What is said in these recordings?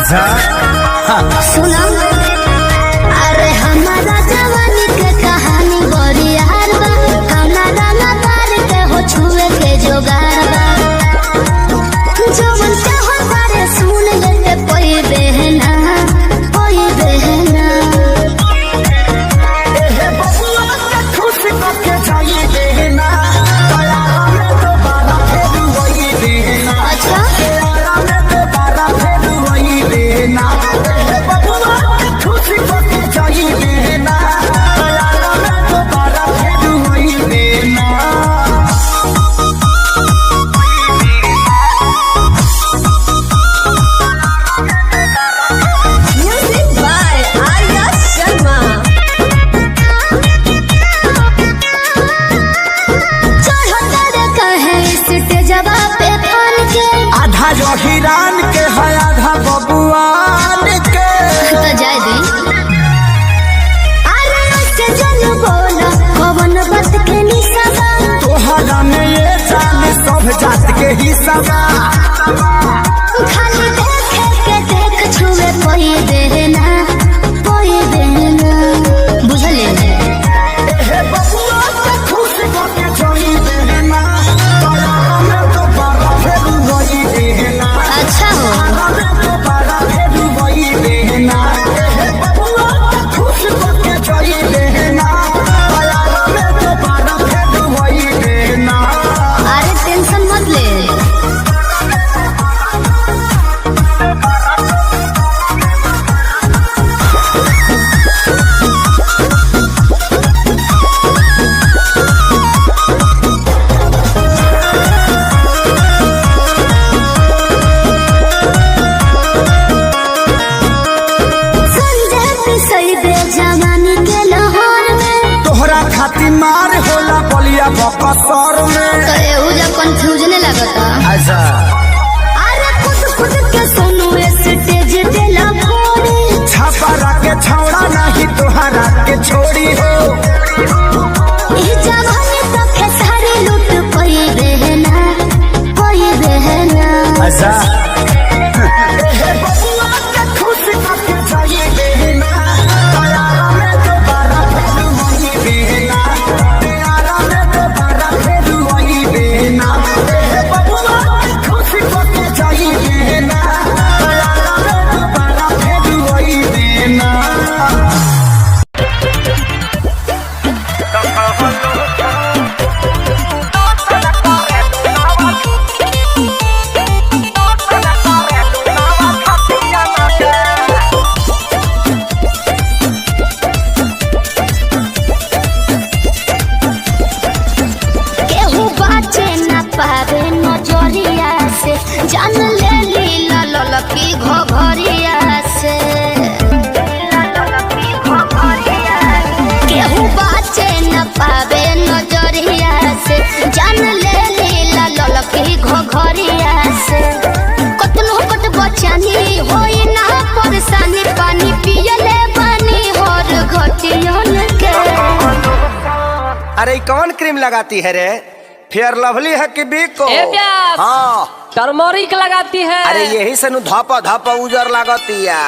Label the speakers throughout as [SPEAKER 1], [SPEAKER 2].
[SPEAKER 1] अच्छा
[SPEAKER 2] सुना अरे हमारा जवानी के कहानी बड़ी यार बा खाना दाना पार के हो छुए के जोगार बा जवन चाहो बारे सुन ले कोई बहना कोई बहना
[SPEAKER 1] ए बबुआ के खुश करके जाइए देना दया में दोबारा फिर वही देना
[SPEAKER 2] अच्छा
[SPEAKER 1] दया में दोबारा फिर वही देना ए बबुआ के खुश करके जाइए देना दया में दोबारा फिर वही देना।
[SPEAKER 3] Music by Arya Sharma.
[SPEAKER 2] चढ़तर कहे स्टेजवा पे फान के
[SPEAKER 1] आधा जो हिरान के है आधा बबुआन के
[SPEAKER 2] तो जाय दी अरे उसके जन बोला कवन बात के निशाबा
[SPEAKER 1] तोहरा में ये जान सब जात के हिस्सा बा।
[SPEAKER 2] खाली देखे के देख छुए कोई देना बुझले
[SPEAKER 1] हे बबुआ के खुश करके जाई देना दया में दोबारा फिर वही देना
[SPEAKER 2] अच्छा हो
[SPEAKER 1] दया में दोबारा फिर वही देना हे बबुआ के खुश करके जाई देना दया में दोबारा फिर वही देना।
[SPEAKER 2] अरे टेंशन मत ले संजय पिसई दे जवानी के लाहौर में
[SPEAKER 1] तोहरा खातिर मार होला बलिया बकसर में।
[SPEAKER 2] तो एहू जब कंफ्यूजन लगता
[SPEAKER 1] अच्छा
[SPEAKER 2] अरे खुद के सुनो स्टेज पे लफोड़ी
[SPEAKER 1] छापा के छौड़ा नहीं तोहरा के छोड़ी हो।
[SPEAKER 2] ई जवानी तो खेसारी लूट कोई बहना
[SPEAKER 1] अच्छा बबुआ के खुश करके जाइए देना दया में दोबारा फिर वही देना दया में दोबारा फिर वही देना बबुआ के खुश करके जाइए देना दया में दोबारा फिर वही देना।
[SPEAKER 2] केहू बाचे न पावे नजरिया से जान ले लीला ललकी घघरिया से केहू बाचे न पावे नजरिया से जान ले लीला ललकी घघरिया से कतनो कट बचानी होई ना परेशानी पानी पियले बानी हर घटियन के
[SPEAKER 4] अरे कौन क्रीम लगाती है रे? फेयर लवली है कि बिको?
[SPEAKER 3] ए प्यास।
[SPEAKER 4] हाँ
[SPEAKER 3] टर्मरिक लगाती है।
[SPEAKER 4] अरे यही से नु धापा धापा उजर लागतिया।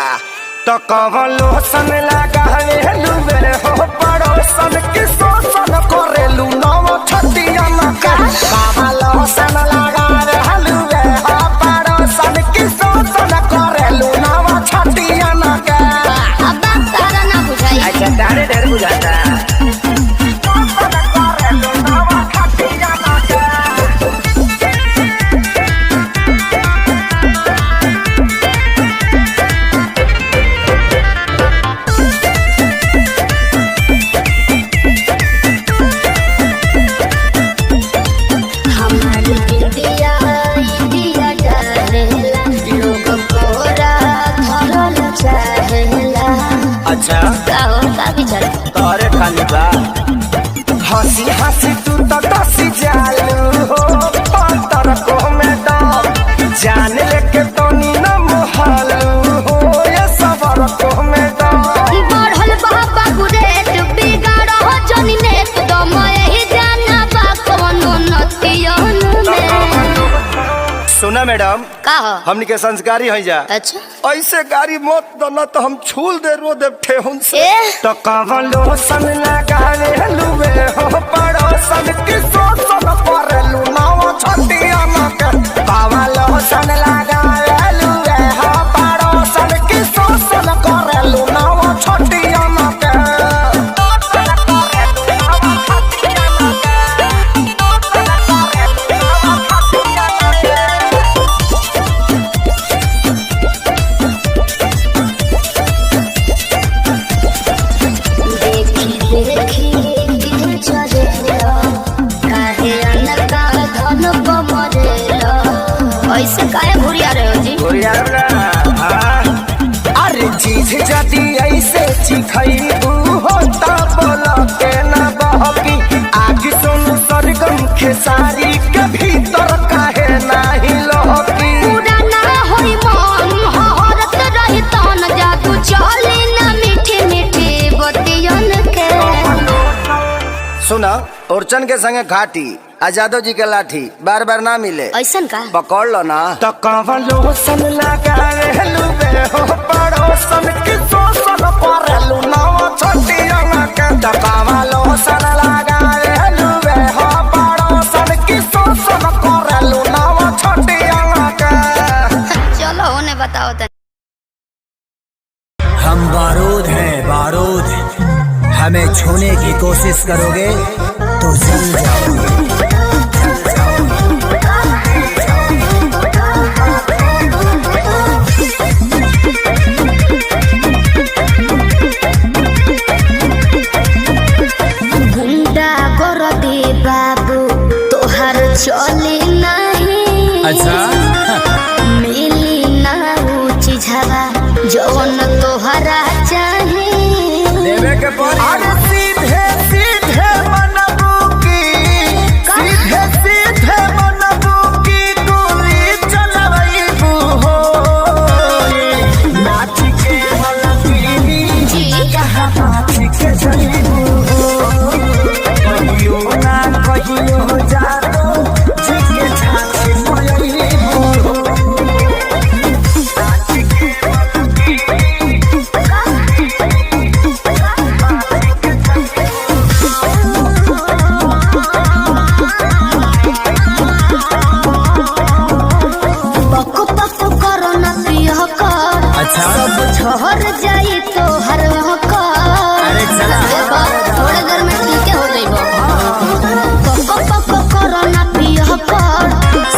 [SPEAKER 4] तो कौन लोशन लगावेलू मेरे हो पड़ोसन की शोषण करेलू नव छतिया मका कौन लोशन लगावेलू मेरे हो पड़ोसन की शोषण करेलू नव छतिया मका।
[SPEAKER 2] अब बात तारा ना बुझाई
[SPEAKER 4] अच्छा तारे ढेर बुझाता
[SPEAKER 2] हमारी इंडिया इंडिया डालेला लोग कोरा धरल चाहेला
[SPEAKER 4] अच्छा
[SPEAKER 2] का हो का विचार
[SPEAKER 4] तोरे खाली बा हंसी हंसी तू तो कसी जालू हो पंतर को में दम जान लेके तो नी न मोहलू हो ये सबर को में दम
[SPEAKER 2] बढ़ल बाबा गुरेट बिगाड़ हो जनी ने दम यही जाना बा कोनो नतियन में
[SPEAKER 4] मैडम
[SPEAKER 2] का हो?
[SPEAKER 4] हमनी के संस्कारी है जा।
[SPEAKER 2] अच्छा
[SPEAKER 4] ऐसे गाड़ी मत दना तो हम छूल दे रो दे ठेहुन से।
[SPEAKER 2] ए?
[SPEAKER 4] तो कवलो सन लगावे लुवे हो पड़ोसन की सोसन पर लुनावा छटिया मके। कवलो सन लगावे लुवे हो पड़ोसन की सोसन कर लुनावा छटिया मके।
[SPEAKER 2] ऐसे काहे घुरिया रहे हो जी?
[SPEAKER 4] अरे चीज जदी ऐसे चिखैबू होता बोला के ना बहकी। आगे सुन सरगम खेसारी के भीतर काहे नाही लहकी।
[SPEAKER 2] पूरा ना होई मन हरत रही तन जादू चली ना मीठी मीठी बतियन के।
[SPEAKER 4] सुना ओरचन के संगे घाटी आजादो जी के लाठी बार बार ना मिले।
[SPEAKER 2] ऐसन का?
[SPEAKER 4] पकड़ लो ना। तो कवलो सन लगावे लुबे हो पड़ोसन की सोसन पर लुनावा छटिया मके। तो कवलो सन लगावे लुबे हो पड़ोसन की सोसन पर लुनावा छटिया मके।
[SPEAKER 2] चलो उन्हें बताओ तनी।
[SPEAKER 1] हम बारूद हैं बारूद, हमें छूने की कोशिश करोगे तो जल जाओगे।
[SPEAKER 2] गुंडा कर दे बाबू तोहर चली नहीं।
[SPEAKER 1] अच्छा
[SPEAKER 2] मिली ना ऊंची झवा जौन तोहरा चाहे।
[SPEAKER 1] देवे के पड़ी।
[SPEAKER 4] अरे सीधे सीधे मनबू की सीधे सीधे मनबू की गोली चलबू हो। नाच के मलबी
[SPEAKER 2] जी
[SPEAKER 4] कहाँ नाच के चलबू हो। कहियो ना कहियो जादो जी के छाती मलबू हो। नाच के
[SPEAKER 2] पक पक करो ना पिया कर।
[SPEAKER 1] अच्छा।
[SPEAKER 2] सब झहर जाई तो हर कर।
[SPEAKER 1] अरे चला।
[SPEAKER 2] देखो, थोड़े देर में ठीक हो जाइबो। पक पक करो ना पिया कर।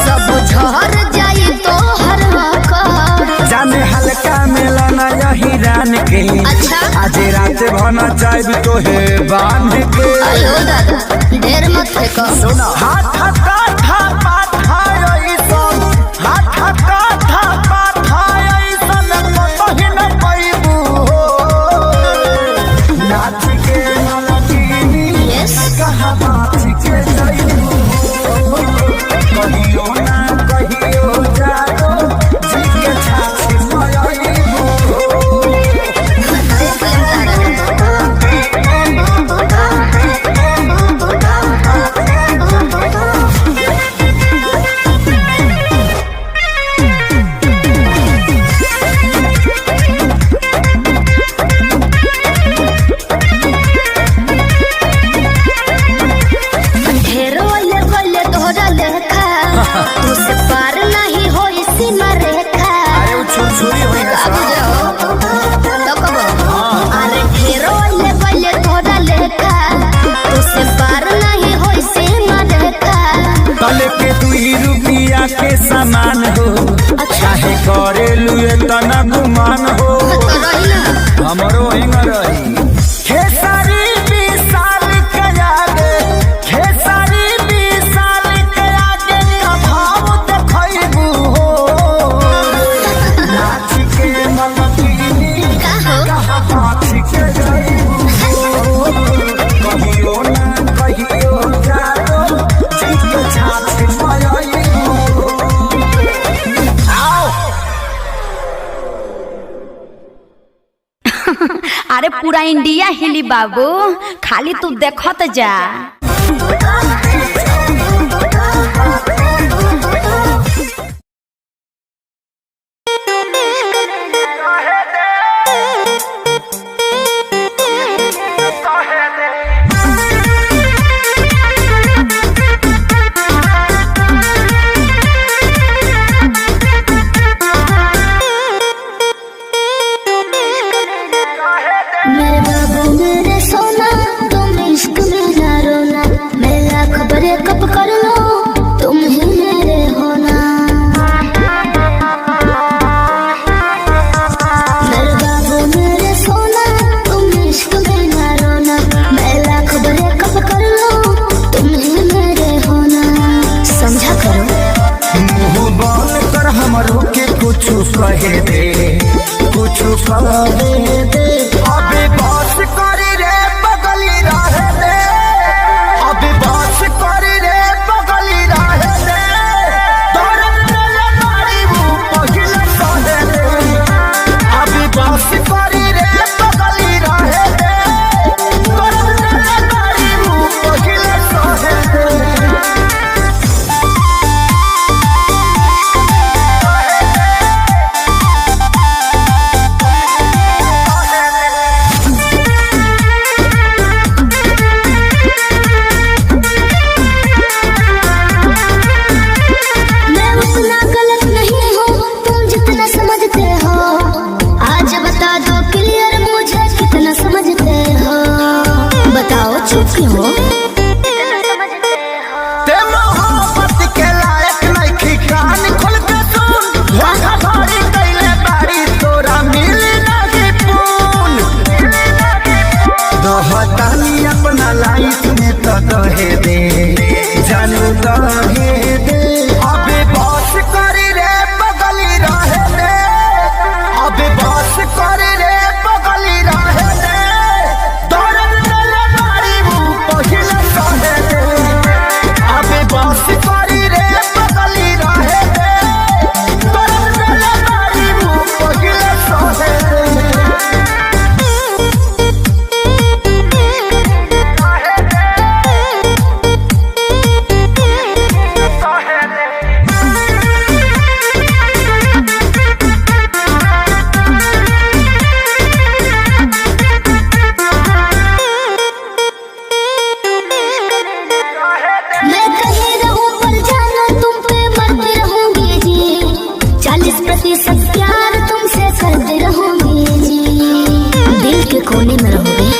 [SPEAKER 2] सब झहर जाई तो हर कर।
[SPEAKER 1] जाने हल्का मिलाना यही रान के।
[SPEAKER 2] अच्छा।
[SPEAKER 1] आज रात भना चाहे तो है बांध के।
[SPEAKER 2] आयो दादा ढेर मत फेंको।
[SPEAKER 1] सुना
[SPEAKER 4] हाथ काथा पाथा ऐसन हाथ काथा पाथा ऐसन कतही न पैबू हो। नाच के मलकिनी
[SPEAKER 2] यस
[SPEAKER 4] कहाँ नाच के जइबू हो। कहियो ना कहियो जादो जी के छाती मलइबू हो।
[SPEAKER 2] देख लेम ढेरो ले गले तोहरा लेखा। तुझसे पार नहीं होई सीमा रेखा।
[SPEAKER 1] अरे वो छुरी हुई ना
[SPEAKER 2] बाबू जाओ तो कबो। अरे ढेरो ले गले तोहरा लेखा। तुझसे पार नहीं होई सीमा रेखा।
[SPEAKER 1] कल के 2 रुपया के सामान हो। चाहे करे लुए तना गुमान हो।
[SPEAKER 2] तो रही ना।
[SPEAKER 1] हमरो हिंग रही।
[SPEAKER 4] खेसारी विशाल के आगे खेसारी विशाल के आगे का भाव देखैबू हो। नाच के मलकिनी
[SPEAKER 2] का हो?
[SPEAKER 4] कहाँ नाच के जइबू हो। कहियो ना कहियो जादो जी के छाती मलइबू हो। आओ
[SPEAKER 3] अरे पूरा इंडिया हिली बाबू, खाली तू देखत जा।
[SPEAKER 2] मेरे बाबू मेरे सोना तुम इश्क में ना रोना, मैं लाख ब्रेकअप कर लो तुम ही मेरे होना। मेरे बाबू मेरे सोना तुम इश्क में ना रोना, मैं लाख ब्रेकअप कर लो तुम ही मेरे होना। समझा करो
[SPEAKER 1] मुंह बंद कर हमरो के कुछ कहे दे, कुछ कहे दे। अबे बस कर रे बगली रहे दे, अबे बस कर रे बगली रहे दे। दर्द मेरे नारी वो पहिले सहे दे, अबे बस कर रे बगली रहे दे। दर्द मेरे नारी वो पहिले सहे दे।
[SPEAKER 2] मैं उतना गलत नहीं हूँ तुम जितना समझते हो, आज बता दो क्लियर मुझे कितना समझते हो। बताओ चुप क्यों हो?
[SPEAKER 1] ते मोहब्बत के लायक नइखी, कान खोल के सुन। धोखा धड़ी कइले बारी तोरा मिली नहीं पून। दहतानी अपना लाइफ में तो दहे दे, जानू दहे दे। अबे बस कर रे बगली रहे दे, अबे बस कर रे बगली रहे दे। दर्द मेरे नारी वो पहिले सहे दे, अबे बस कर रे बगली रहे दे। दर्द मेरे नारी वो पहिले सहे दे।
[SPEAKER 2] मैं कहीं रहूं पर जाना तुम पे मरती रहूंगी जी, 40% प्यार तुमसे करती रहूंगी जी, दिल के कोने में रहूंगी।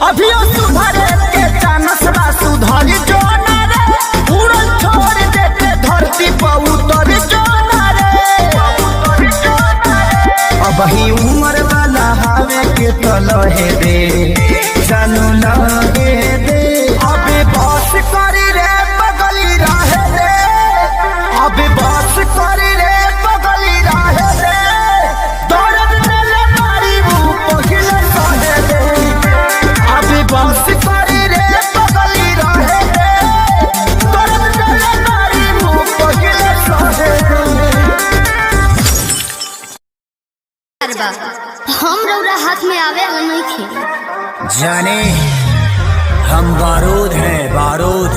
[SPEAKER 1] अभी सुधरे के चानस बा सुधर जो ना रे, उड़न छोड़ देते धरती पर उतर जो ना रे। अब ही उम्र वाला हवे के तो लहे दे, जानू लहे दे। अबे बस कर रे बगली रहे दे, अबे बस कर रे बगली रहे दे। दर्द मेरे नारी वो पहिले सहे दे, अबे बस कर रे बगली रहे दे। दर्द मेरे नारी वो पहिले सहे दे।
[SPEAKER 2] हम रौरा हाथ में आवे नहीं थे।
[SPEAKER 1] जाने हम बारूद हैं बारूद,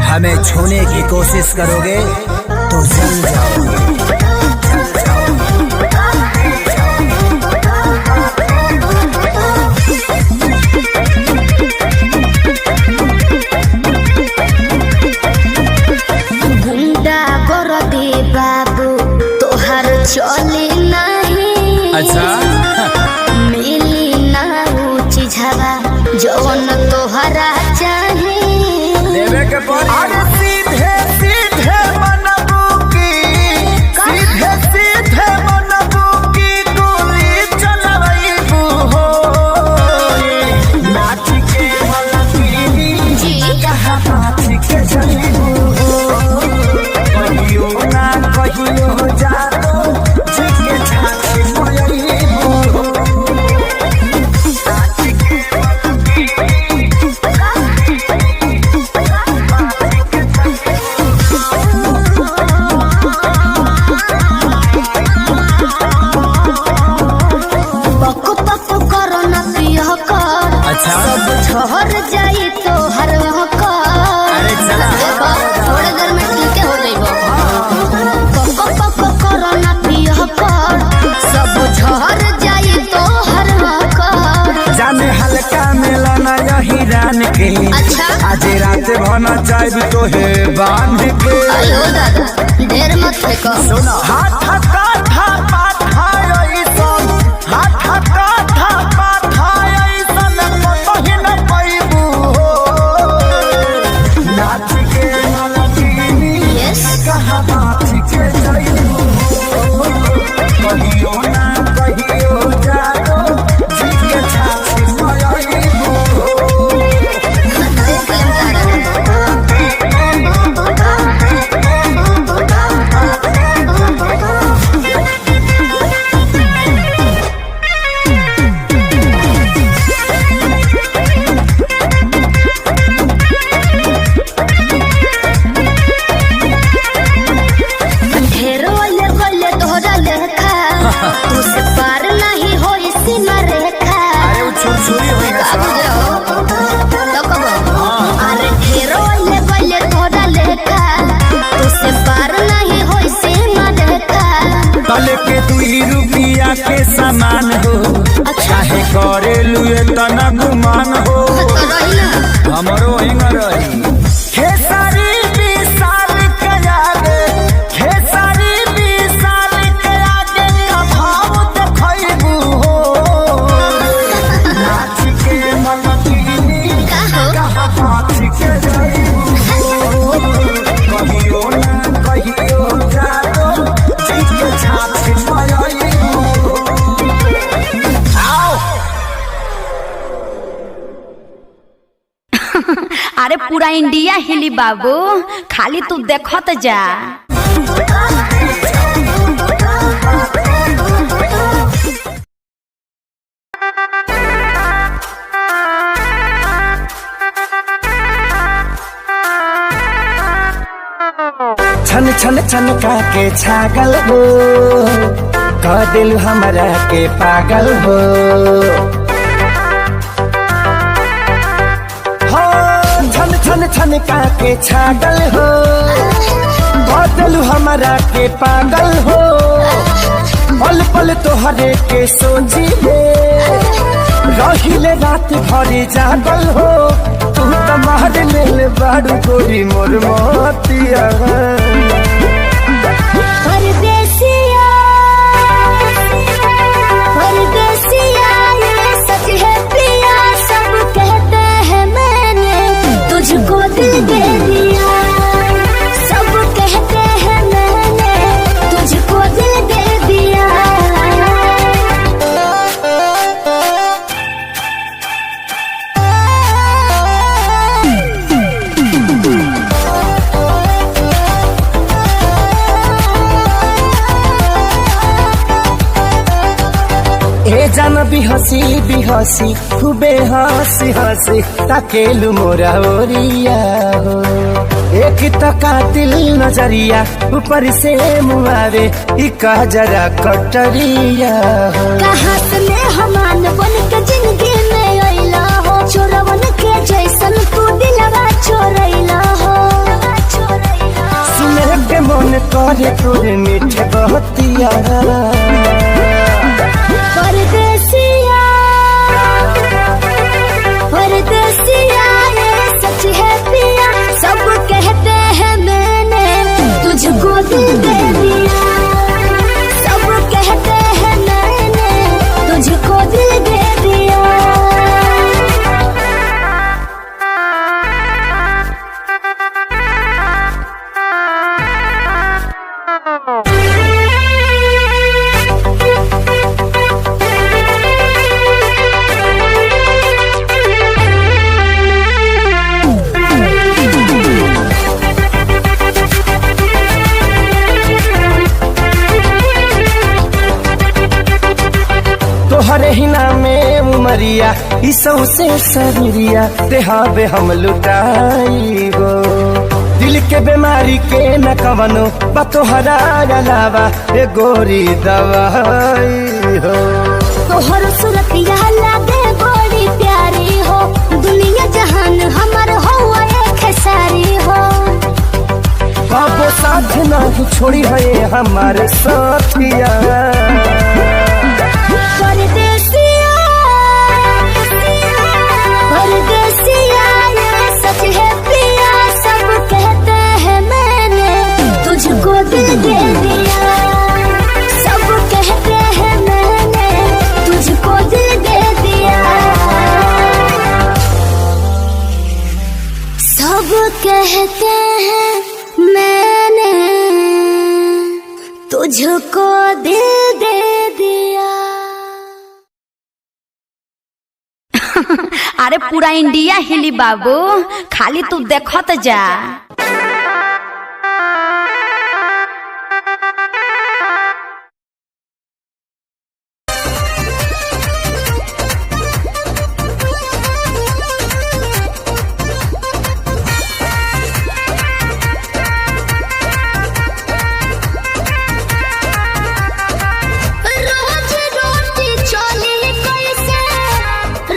[SPEAKER 1] हमें छूने की कोशिश करोगे तो जल जाओगे।
[SPEAKER 2] गुंडा गोरदी बाबू तोहर चली नहीं,
[SPEAKER 1] अच्छा
[SPEAKER 2] मिली ना ऊंची झवा जौन तोहरा चाहे।
[SPEAKER 1] लेवे के पड़ी। अरे सीधे सीधे मनबू की, सीधे सीधे मनबू की गोली चलवैबू हो। नाच के हलकी
[SPEAKER 2] जी
[SPEAKER 1] कहाँ नाच के चलबू हो। कहियो ना कहियो जातो जिके छाती मोयबू हो। नाच के हलकी
[SPEAKER 2] पक पक करो न पिया कर,
[SPEAKER 1] अच्छा।
[SPEAKER 2] सब झहर जाई तो हर कर।
[SPEAKER 1] अरे चला।
[SPEAKER 2] देखो, थोड़े देर में ठीक हो जाइबो। पक पक करो न पिया कर, सब झहर जाई तो हर कर।
[SPEAKER 1] जाने हल्का मिलना यही रान के,
[SPEAKER 2] अच्छा।
[SPEAKER 1] आज रात भना चाहे तो है बांध के।
[SPEAKER 2] अयो दादा ढेर मत फेंको।
[SPEAKER 1] हाथ का था पाथा यही सब, हाथ का के समान हो चाहे करेलू तना गुमान हो हमरो हिंग रही खेसारी विशाल के आगे खेसारी विशाल के आगे भाव देखैबू हो नाच के मनतीनी कहा बात के जाइबू हो कहियो ना कहियो जाओ जिके छाप पाइबू आओ।
[SPEAKER 3] अरे पूरा इंडिया हिली बाबू, खाली तू देखत जा।
[SPEAKER 1] छन छन छनका के छागल हो कह दिल हमरा के पागल हो छन छन छनका के छागल हो कह दिल हमरा के पागल हो पल पल तोहरे के सोची रहिले रात भरी जागल हो तू तो मार ले बाड़ू गोरी मोर मोतिया
[SPEAKER 2] परदेसिया परदेसिया ये सच है पिया सब कहते हैं मैंने तुझको दिल दे दिया सब कहते हैं मैंने तुझको दिल दे दिया।
[SPEAKER 1] ए जान बिहसी खूबे हंसी हंसी ताकेलु मोरा ओरिया हो एक तो कातिल नजरिया ऊपर से मुआरे इका जरा कटरिया हो
[SPEAKER 2] कहाँ से मेहमान बन के जिंदगी में अइला हो चोरवन के जैसन तू दिलवा चोरैला हो
[SPEAKER 1] सुने के मन करे तोरे मीठे बहतिया
[SPEAKER 2] परदेसिया परदेसिया ये सच है पिया सब कहते हैं मैंने तुझको दिल दे दिया सब कहते हैं मैंने तुझको दिल दे दिया।
[SPEAKER 1] तोहरे ही नामे उमरिया इसौ से शरीरिया देहाबे हम लुटाई गो दिल के बीमारी के न कवनो बा तोहरा अलावा ए गोरी दवाई हो
[SPEAKER 2] तोहर सूरतिया लागे बड़ी प्यारी हो दुनिया जहान हमर हो एक सारी हो
[SPEAKER 1] बाबो साथ नहीं छोड़ी है हमारे साथिया
[SPEAKER 2] परदेसिया परदेसिया ये सच है पिया सब कहते हैं मैंने तुझको दिल दे दिया सब कहते हैं मैंने तुझको दिल दे दिया सब कहते हैं मैंने तुझको दिल दे दिया।
[SPEAKER 3] अरे पूरा इंडिया हिली बाबू, खाली तू देखत जा।
[SPEAKER 2] रोज रोटी चली कैसे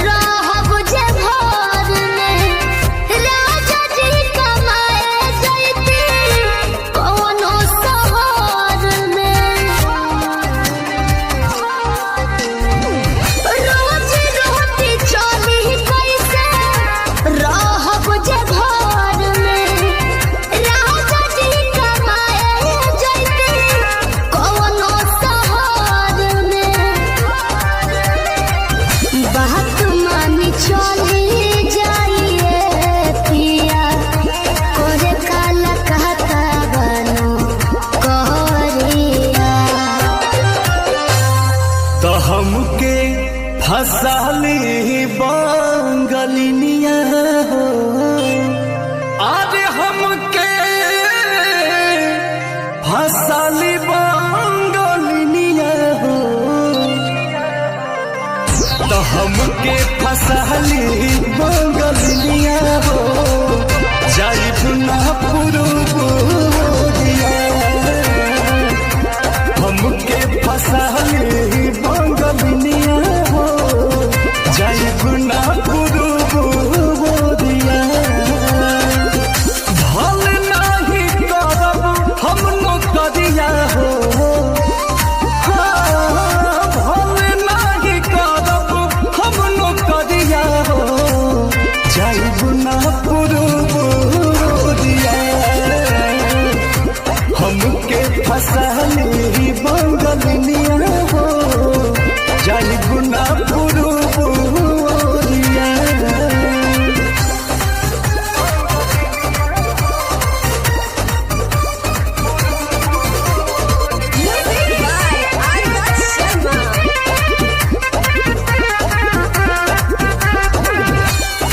[SPEAKER 2] रहब जे घर में राजा जी कमाए
[SPEAKER 1] हमके फसाली बंगलिनिया हो आज हमके फसाली बंगलिनिया हो तो हमके फसाली बंगलिनिया हो जाइब ना पुरुबोरिया हमके फसाली बंगलिनिया हो जाइब ना पुरुबोरिया भल नाही करब हम नौकरिया हो भल नाही करब हम नौकरिया हो जाइब ना पुरुबोरिया हमके फसाली बंगलिनिया हो जाइब ना पुरुबोरिया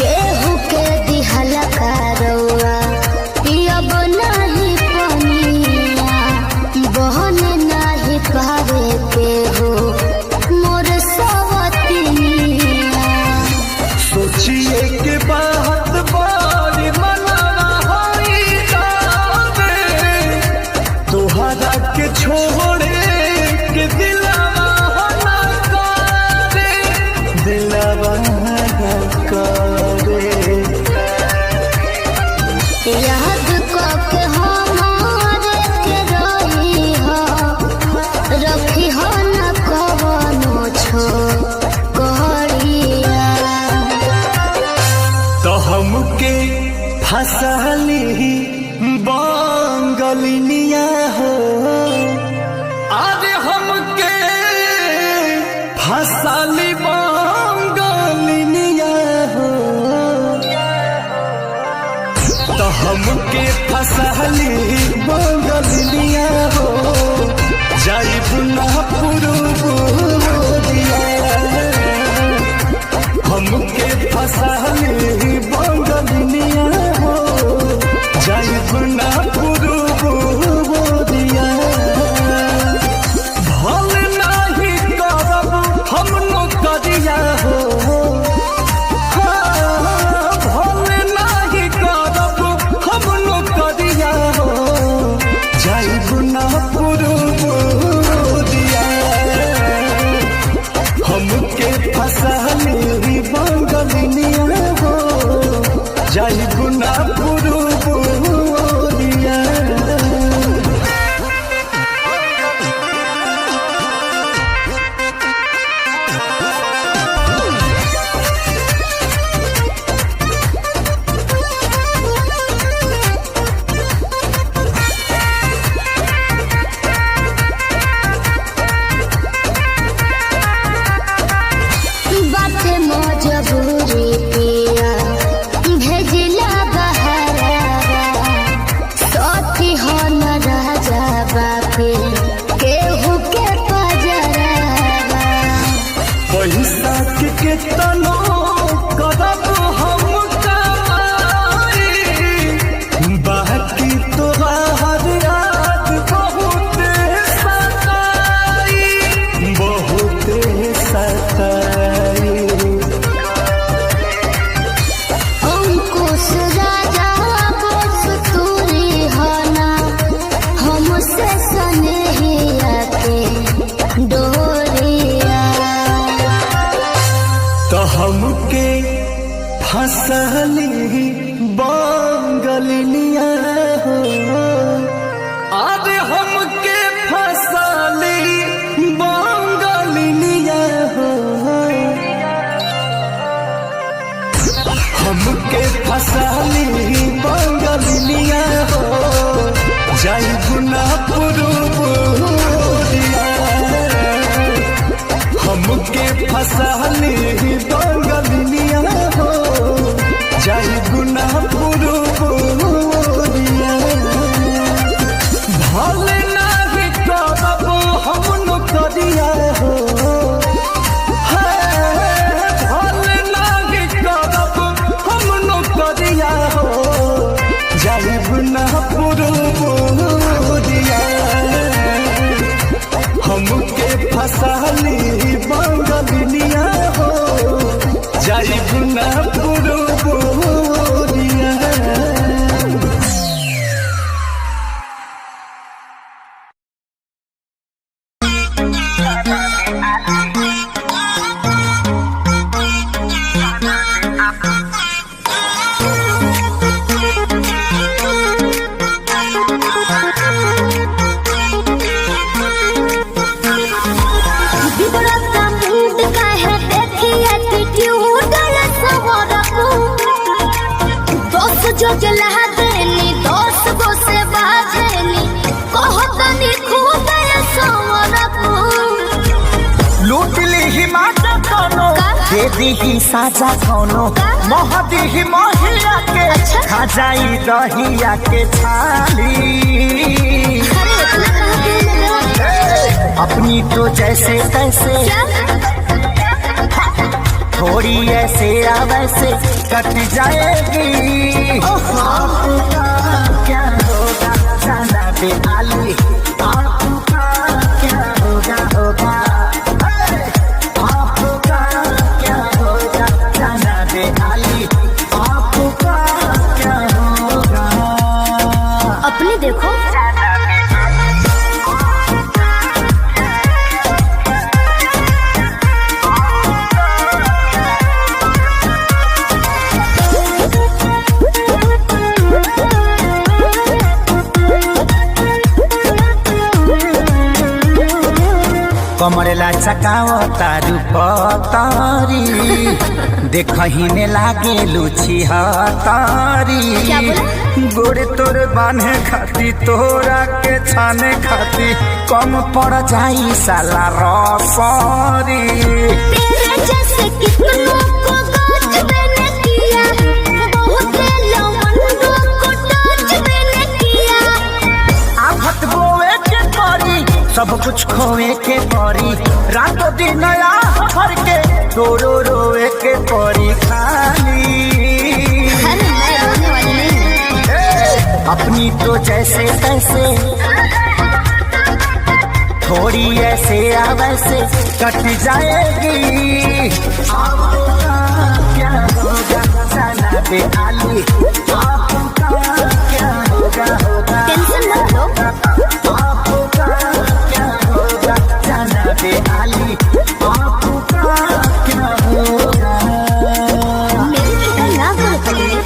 [SPEAKER 2] केहू के दिहला करौआ पियब नाही पनिया बहन नाही पावे केहू मोर सवतिनिया
[SPEAKER 1] सोचिए के बात बड़ी मनाना होई जावे तोहरा के छोड़े के दिलवा ना करे दिलवा ना करे
[SPEAKER 2] याद के हमारे के रही हो रखी हो न कवनो छोकरिया
[SPEAKER 1] तो हमके फसाली बंगलिनिया हो आज हमके फसाली बंगलिनिया हो तो हमके फसाली बंगलिनिया हो जाइब ना पुरुबोरिया हमके फसाली बंगलिनिया हो जाइब ना पुरुबोरिया भल नाही करब हम नौकरिया हो भल नाही करब हम नौकरिया हो जाइब ना पुरुबोरिया हमके फसाली बंगलिनिया हो जाइब ना पुरुबोरिया
[SPEAKER 2] बाटे मजबूरी पिया भेजिला बहरा सती हो न राजा बापे केहू के पजरा
[SPEAKER 1] पैसा के केतनो करब हम कमाई बाकी तोहार याद बहुत सताई
[SPEAKER 2] अंकुश राजा बस तूरी हना हमसे सनेहिया के डोरिया
[SPEAKER 1] तो हमके फसली बंगलिनिया हो आज हमके फसली बंगलिनिया हो हमके फसली बंगलिनिया हो जाइब ना पुरुबोरिया हमके फसली बंगलिनिया हो जाइब ना पुरुबोरिया भल नाही करब हम नौकरिया हो बंगलिनिया हो जाई गुना पुरो बोरिया।
[SPEAKER 2] बिगड़ता मूड का है देखी एटीट्यूड दोस्त जो जला देनी दोस्त को से बाधेनी कहतनी खूब सवरकू
[SPEAKER 1] लूट ली ही माता कोनो दे दी ही साजा कोनो मोह दी ही मोहिया के खा जाई दहिया के छाली। अपनी तो जैसे तैसे थोड़ी ऐसे या वैसे कट जाएगी। आपका क्या होगा जाना पे आली, आपका क्या होगा होगा। आपका क्या होगा जाना पे आली, आपका क्या होगा।
[SPEAKER 2] अपनी देखो
[SPEAKER 1] कमरेला चकाव तारू पतारी देखही ने लागे लुची हतारी।
[SPEAKER 2] क्या बोला?
[SPEAKER 1] गोड़े तोरे बांधे खाती तोरा के छाने खाती कम पड़ जाई साला रसरी।
[SPEAKER 2] तेरे जैसे कितनों को गाज मैंने किया बहुत लवंडों को टच मैंने किया।
[SPEAKER 1] आफत बोए के परी सब कुछ खोए के परी रातों दिन भर के तोरो रोए के परी खाली।
[SPEAKER 2] अरे मैं रोने वाली नहीं हूँ।
[SPEAKER 1] अपनी तो जैसे तैसे थोड़ी ऐसे या वैसे कट जाएगी। आपका क्या होगा जाना पे आली, आपका क्या होगा होगा।
[SPEAKER 2] टेंशन मत लो
[SPEAKER 1] आपका क्या होगा जाना पे आली, आपका क्या होगा।
[SPEAKER 2] मेरी फिक्र ना करो पगली।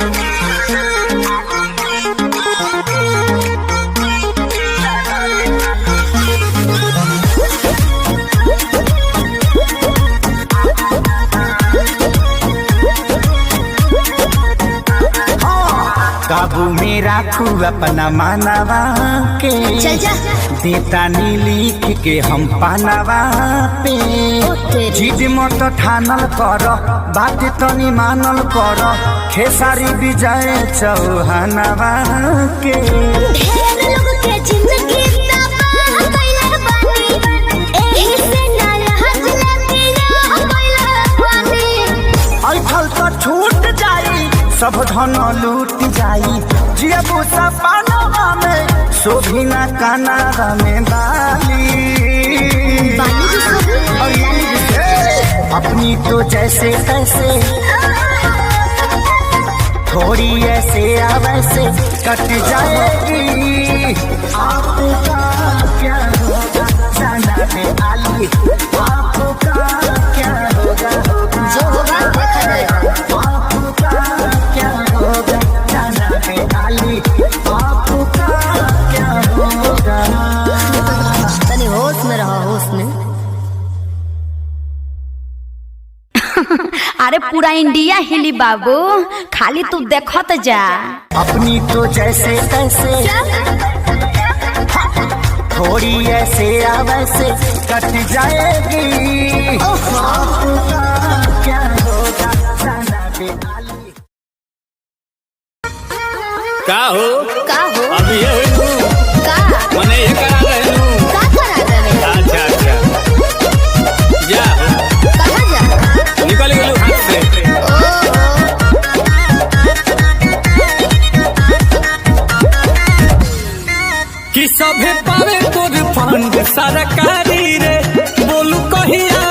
[SPEAKER 1] काबू में राखू अपना मानवा के
[SPEAKER 2] चल जा।
[SPEAKER 1] देता नी लिख के हम पानवा पे। जिद मत ठानल कर बात तनी मानल कर खेसारी विजय चौहानवा के।
[SPEAKER 2] ढेर लोग के जिंदगी तबाह कइले बानी एही से ना लहज लगिया कइले बानी।
[SPEAKER 1] ऐठल तो छूट जाई सब धन लूट जाई जियबू सपनवा में शोभिना कानावा में बाली।
[SPEAKER 2] बाली भी सोभी और लाली भी सोभी।
[SPEAKER 1] अपनी तो जैसे तैसे थोड़ी ऐसे या वैसे कट जाएगी। आपका क्या होगा जाना पे आली, आपका क्या होगा होगा।
[SPEAKER 2] जो होगा देखा जाएगा।
[SPEAKER 1] आपका क्या होगा जाना पे आली, आपका क्या होगा।
[SPEAKER 2] तनी होश में रहो होश में।
[SPEAKER 3] अरे पूरा इंडिया हिली बाबू, खाली तू देखत जा।
[SPEAKER 1] अपनी तो जैसे तैसे थोड़ी ऐसे या वैसे कट जाएगी। आपका क्या होगा जाना पे आली।
[SPEAKER 5] का हो अब ये हो
[SPEAKER 2] का
[SPEAKER 5] मने ये करा रहे हो।
[SPEAKER 2] का करा रहे हो?
[SPEAKER 5] अच्छा अच्छा जा
[SPEAKER 2] कहाँ जा?
[SPEAKER 5] निकल गेलू हाथ से। कि सभे पावे तोर फंड सरकारी रे बोलू कहिया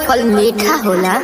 [SPEAKER 2] फल मीठा होला।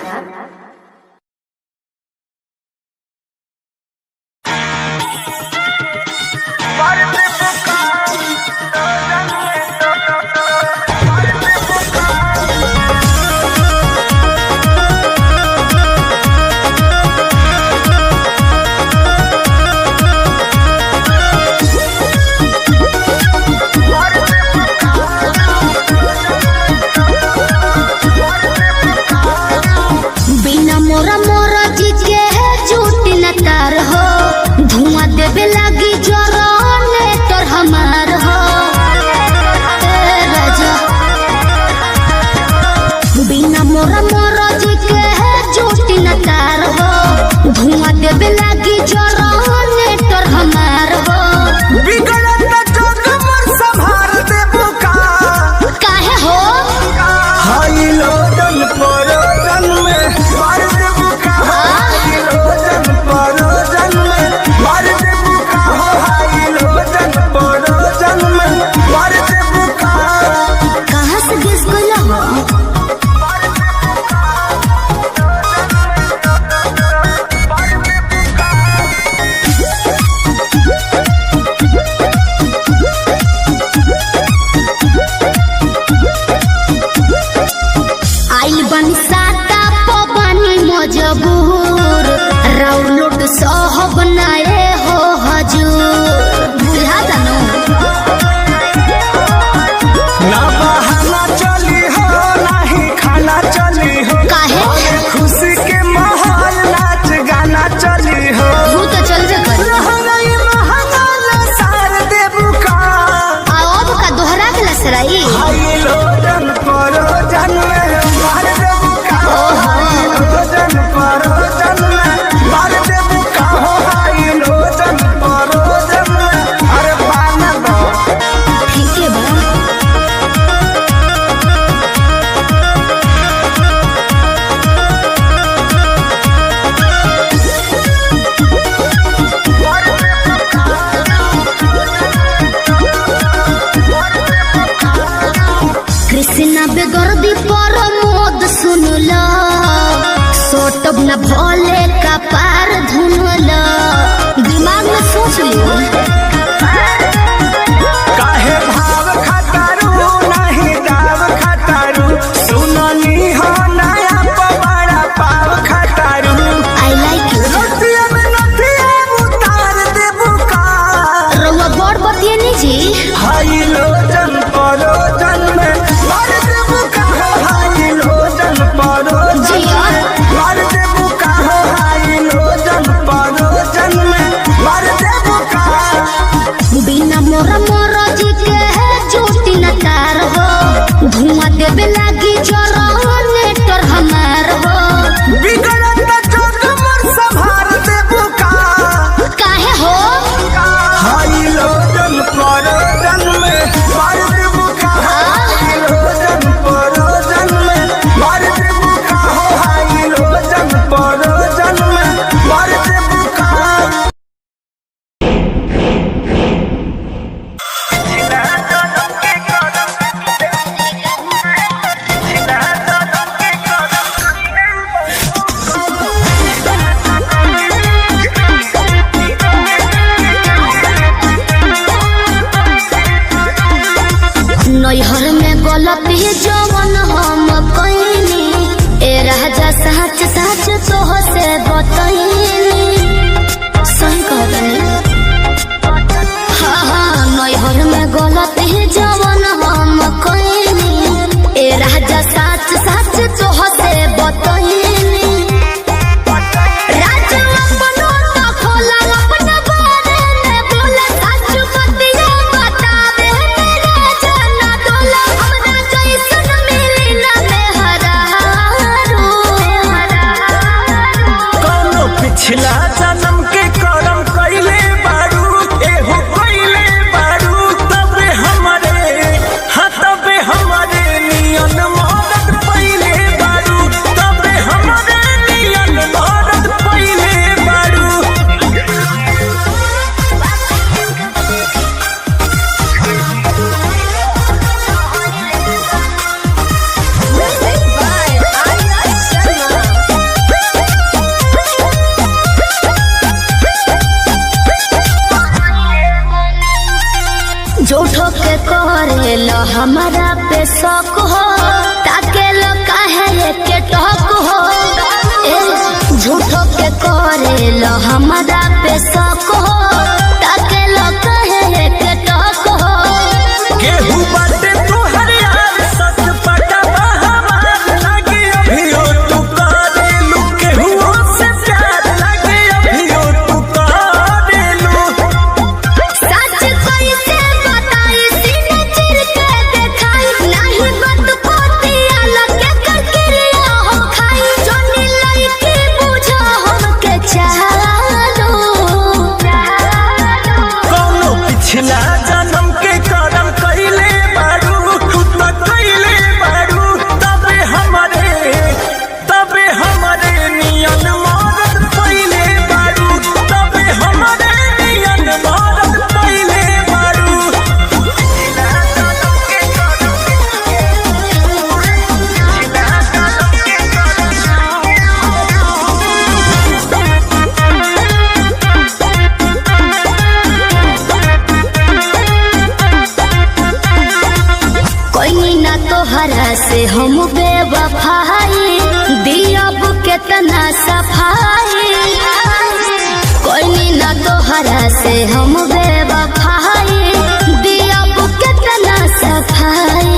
[SPEAKER 2] न भोले का पार धुनला दिमाग में सोच लियो
[SPEAKER 1] काहे भाव खटारू नहीं दाव खटारू सुननी हो नया पवाड़ा पाव खटारू
[SPEAKER 2] आई लाइक यू
[SPEAKER 1] नथिया में नथिया उतार दे बुका
[SPEAKER 2] रउआ बड़ बतिए नी जी
[SPEAKER 1] हाई लोजन परोजन में मार दे बुका हाई लोजन परोजन
[SPEAKER 2] जी
[SPEAKER 1] मार दे बुका हाई लोजन परोजन में मार दे बुका
[SPEAKER 2] बिना मोरा मोरा जी के है चोटी न तार हो धुआं देवे लागी जनरेटर हमार हो
[SPEAKER 1] बिगड़त जोग मोर संभार दे बुका
[SPEAKER 2] काहे हो
[SPEAKER 1] हाई लोजन परोजन में मार दे बुका हाई लोजन परोजन में मार दे बुका हाई लोजन परोजन में मार दे बुका
[SPEAKER 2] नैहर में गलती जवन हम कइनी ए राजा सच सच तोह से बतइनी सही कहतनी हाँ नैहर में गलती जवन हम कइनी ए राजा सच सच तोह से बतइनी राजा अपनो तो खोला अपना बारे में बोला सच बतिया बता दे मेरे जाना डोला हमरा जैसन मिली ना मेहरारू
[SPEAKER 1] कौनो
[SPEAKER 2] झूठो के करे लो हमारा पे शौक हो, ताके लो काहे के टॉक हो। झूठो के करे लो हमारा पे शौक हो, ताके लो काहे के टॉक हो।
[SPEAKER 1] केहू बाटे तोहर यार सच पटवा हमार लागे अभियो तू करेलू, केहू से प्यार लागे अभियो तू करेलू।
[SPEAKER 2] सच कैसे बताई सीने चिर के देखाई, नहीं बात पोतिया लगे ककरिया हो खाई। जोनी लइकी बुझो हमके चालो
[SPEAKER 1] कौनो पिछला जन्म के करम कइले बारू, तू तो कइले बारू। तबे हमरे नियन मरद पइले बारू, तबे हमरे नियन मरद पइले बारू। पिछला जन्म के करम
[SPEAKER 2] कोई ना तोहरा से हम बेवफाई, दियब केतना सफाई। कोई ना तोहरा से हम बेवफाई, दियब केतना सफाई।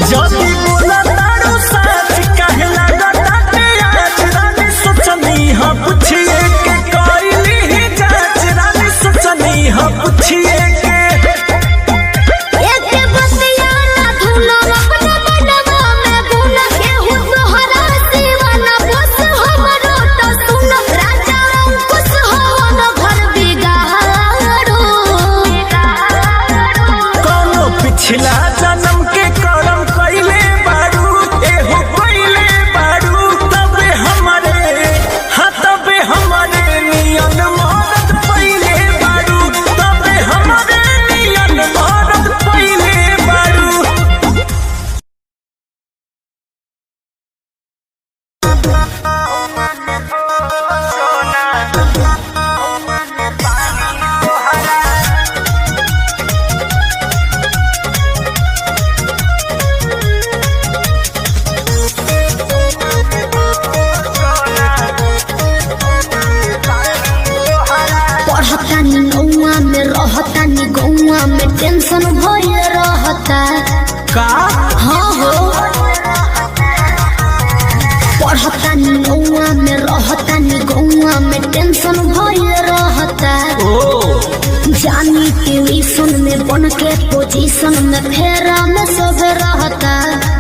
[SPEAKER 1] जदी बोला तारू सच काहे लागताटे आज रानी सोचनी ह पूछिए के कइली ही जांच रानी सोचनी ह पूछिए के।
[SPEAKER 2] एक बतिया ना धुनो अपना मनवा में गुना, केहू तोहरा दीवाना बस हमरो तो सुन। राजा अंकुश हो न घर बिगाड़ो।
[SPEAKER 1] कौनो पिछला जन्म के करम कइले बारू, एहो कइले बारू। तबे हमरे नियन मरद पइले बारू, तबे हमरे नियन मरद पइले बारू।
[SPEAKER 2] पढ़तानी नौआ में रहतानी गौआ में, टेंशन भइल रहता।
[SPEAKER 1] का
[SPEAKER 2] हाँ हो पढ़तानी नौआ में रहतानी गौआ में, टेंशन भइल रहता। जानी ट्यूशन में बन के पोजीशन में, फेरा में सब रहता।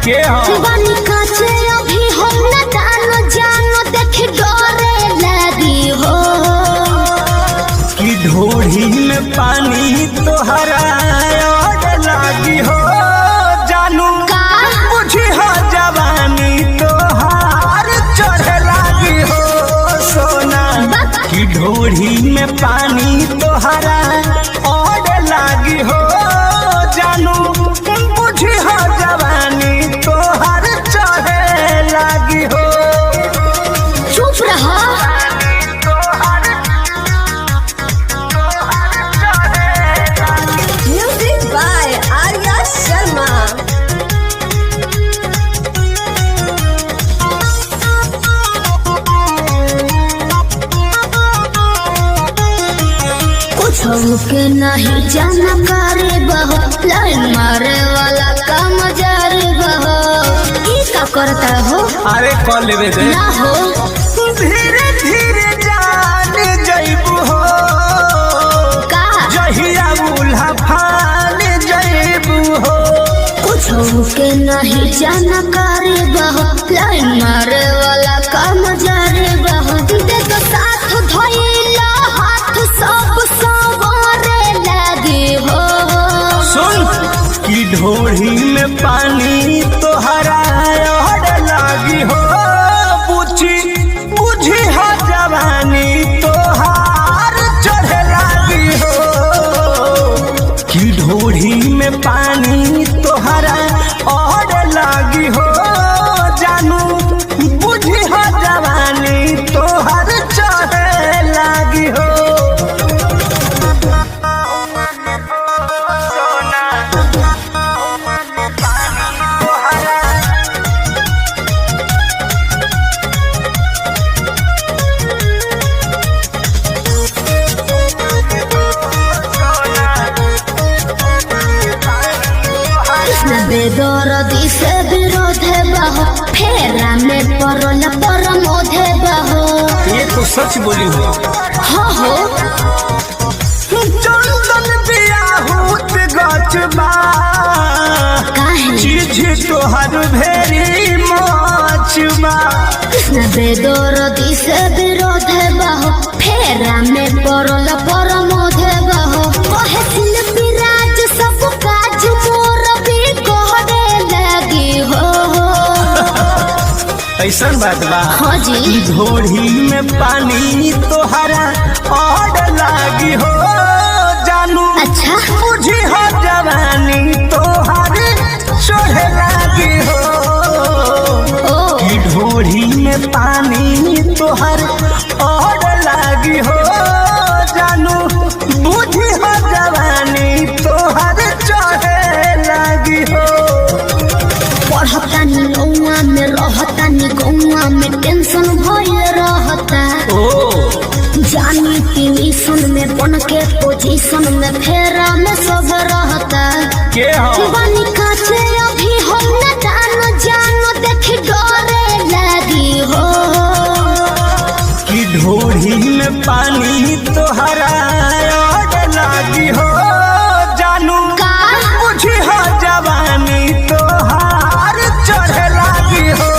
[SPEAKER 1] के हो
[SPEAKER 2] बानी काचे अभी हम न जानो देख डरे लगी हो।
[SPEAKER 1] कि ढोढ़ी में पानी तोहरा और लागी हो जानू।
[SPEAKER 2] का
[SPEAKER 1] बुझी हो जवानी तोहार चढ़े लागी हो सोना। कि ढोढ़ी में पानी तोहरा और लागी हो जानू। बुझी हो जवानी तोहार चढ़े लागी हो।
[SPEAKER 2] चुप रहा।
[SPEAKER 6] Music by Arya Sharma.
[SPEAKER 2] कुछ के नहीं जानकारी बहो, लाइन मारे वाला काम जारी बहो। ई का करता हो
[SPEAKER 1] अरे कॉल लेवे दे
[SPEAKER 2] ना हो।
[SPEAKER 1] धीरे धीरे जान जइबू हो।
[SPEAKER 2] का
[SPEAKER 1] जहिया उल्हा फान जइबू हो।
[SPEAKER 2] कुछ के नहीं जानकारी बहो, लाइन मारे वाला काम जारी बहो। देख साथ धइला हाथ सब सवारे लगी हो।
[SPEAKER 1] सुन कि ढोढ़ी में पानी तोहरा और लागी हो। बुझी हो जवानी तोहार चढ़े लागी हो। कि ढोढ़ी में पानी तोहरा और लागी हो जानू। बुझी हो जवानी तोहार चढ़े लागी हो।
[SPEAKER 2] बेदर्दी से विरोध बहो फेरा में परल परमोध बहो।
[SPEAKER 5] ये तो सच बोली हो।
[SPEAKER 2] हो
[SPEAKER 1] चंदन बियाहूत गचबा
[SPEAKER 2] काहे
[SPEAKER 1] चीज तोहर भेरी मचबा।
[SPEAKER 2] बेदर्दी से विरोध बहो फेरा में परल परमोध बहो। कहे शिल्पी राज सब काज मोर भी कहरे लगी हो।
[SPEAKER 1] ऐसा बात बा
[SPEAKER 2] हाँ जी
[SPEAKER 1] ढोढ़ी में पानी तोहरा और लागी हो जानू।
[SPEAKER 2] अच्छा
[SPEAKER 1] बुझी हो जवानी तोहर चढ़े लागी हो। ढोढ़ी में पानी तोहर और लागी हो जानू। बुझी हो जवानी तोहर चढ़े लागी हो।
[SPEAKER 2] पढ़तानी गौआ में रहतानी गौआ में टेंशन भय रहता। जानी टेंशन में बन के पोजीशन में फेरा में सब रहता।
[SPEAKER 1] के हो
[SPEAKER 2] बनी काचे अभी हम न जानो देख डरे लगी हो।
[SPEAKER 1] कि ढोढ़ी में पानी तोहरा और लागी हो जानू।
[SPEAKER 2] का
[SPEAKER 1] बुझी हो जवानी तोहार चढ़े लागी हो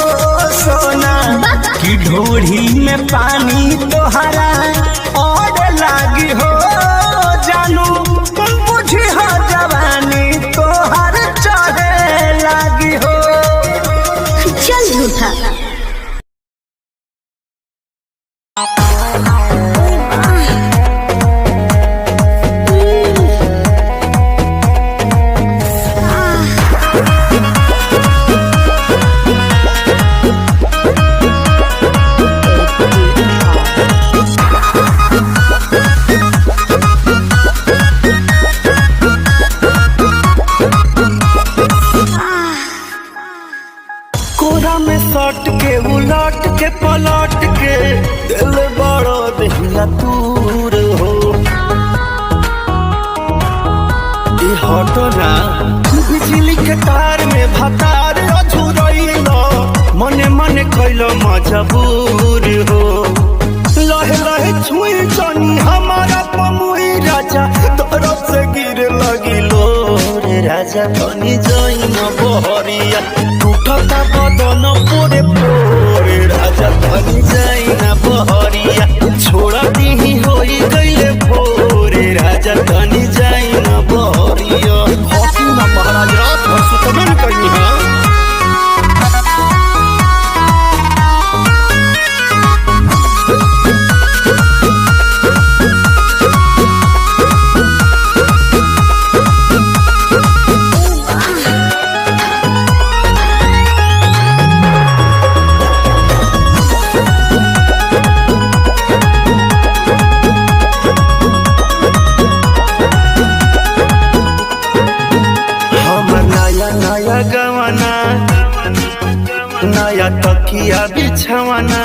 [SPEAKER 1] सोना। कि ढोढ़ी में पानी तोहरा और लागी हो जानू। बुझी हो जवानी तोहार चढ़े लागी हो।
[SPEAKER 2] चल झूठा
[SPEAKER 1] कोरा में सट के उलट के पलट के दिल बड़ो दहिया दूर हो। ई हटो ना बिजली के तार में भतार अझुरइलो मने मने कैलो मजबूर हो। लहे लहे छुई जनी हमारा पमुई राजा तरफ से गिर लगिलो रे राजा तनी जइन बहरिया टूटता बदन पोरे पोरे राजा तनी जइन बहरिया छोड़ा दीही होई गइले भोरे राजा तनी जइन बहरिया। हॉकी ना महाराज रात भर सुतबे न कहीं है। गवाना नया तकिया बिछवाना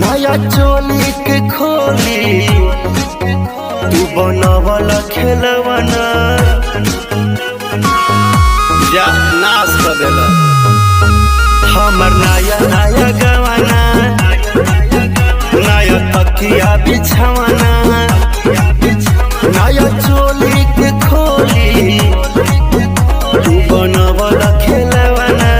[SPEAKER 1] नया चोली के खोली तू बनवल खेलवाना। जा नाश कर देला हमर नया नया गवाना नया तकिया बिछवाना नया चोली के खोली तू बनवल खेलवाना।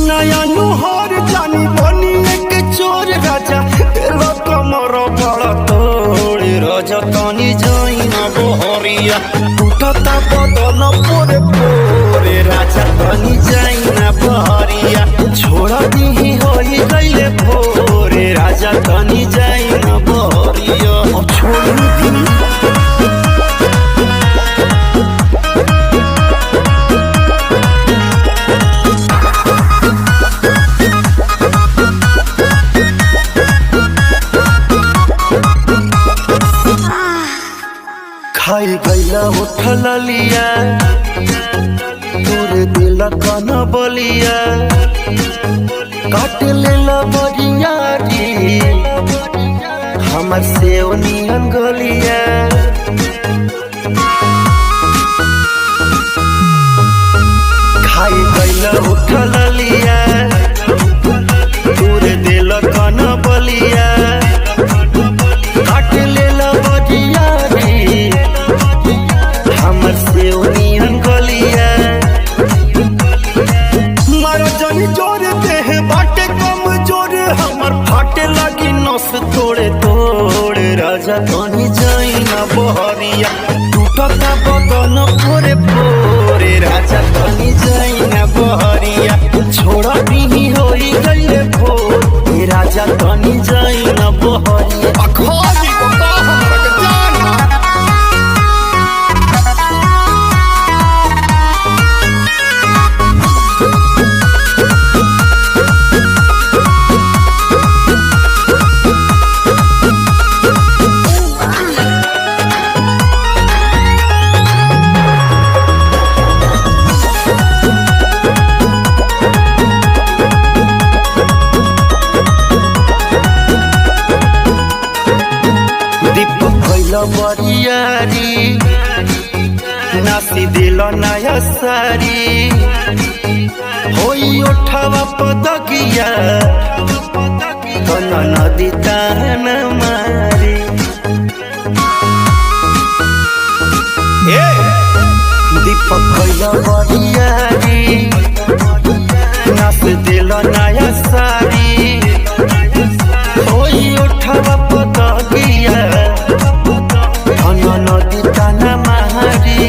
[SPEAKER 1] नया नुहर जानी बनी एक चोर राजा तेरा कमर बड़ा तोड़ राजा तनी जइन बहरिया टूटता बदन पोरे पोरे राजा तनी जइन बहरिया छोड़ा दीही होई गइले भोरे राजा तनी जइन बहरिया। अब छोड़ दी खाई गैला उठल लिया तोरे दिल कन बलिया काट लेला बरियारी हमर से नियन गलिया।
[SPEAKER 4] न बहरिया टूटता बदन पोरे पोरे राजा तनी जाई न बहरिया छोड़ भी होई गइले भोर ए राजा तनी जाई न बहरिया अखोजी को हमरा के जाना बरियारी नासी दिल नया सारी होई उठावा पदकिया कना नदी तान मारी दीपक कैला बरियारी नासी दिल नया सारी होई उठावा पदकिया नदी ताना मारी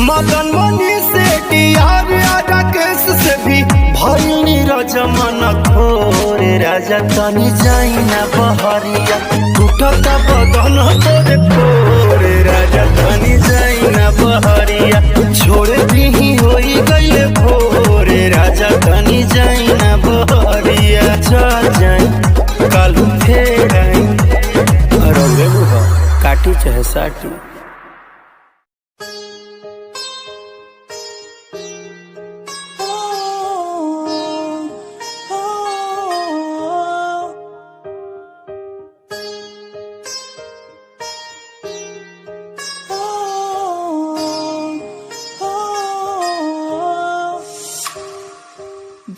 [SPEAKER 4] मदन मनी से डियार राकेश से भी भइनी रजमन खोरे राजा तनी जाई ना बहरिया टूटता बदन तोरे पोरे राजा तनी जाई ना बहरिया छोड़ भी होई गइले भोरे राजा तनी जाई ना बहरिया चल जाई कालू फेर आई काटी चाहे साटी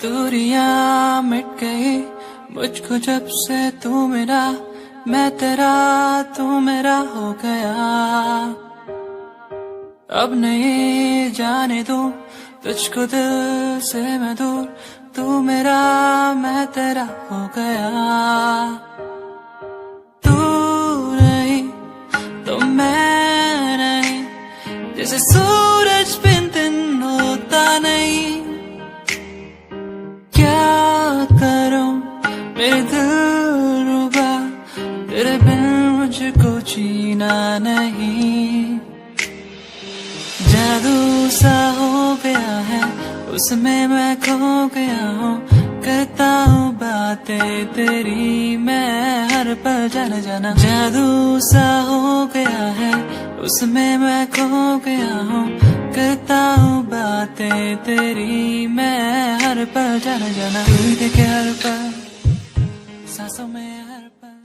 [SPEAKER 7] दूरियां मिट गई मुझको जब से तू मेरा मैं तेरा तू मेरा हो गया अब नहीं जाने दूं तुझको दिल से मैं दूर तू मेरा मैं तेरा हो गया तू नहीं तो मैं नहीं जैसे सूरज बिन दिन होता नहीं क्या करूं मेरे दिल रुबा तेरे बिन मुझको जीना नहीं जादू सा हो गया है उसमें मैं खो गया हूँ करता हूँ बातें तेरी मैं हर पल जाना जाना जादू सा हो गया है उसमें मैं खो गया हूँ करता हूँ बातें तेरी मैं हर पल जाना जाना तू देखे हर पल सांसों में हर पल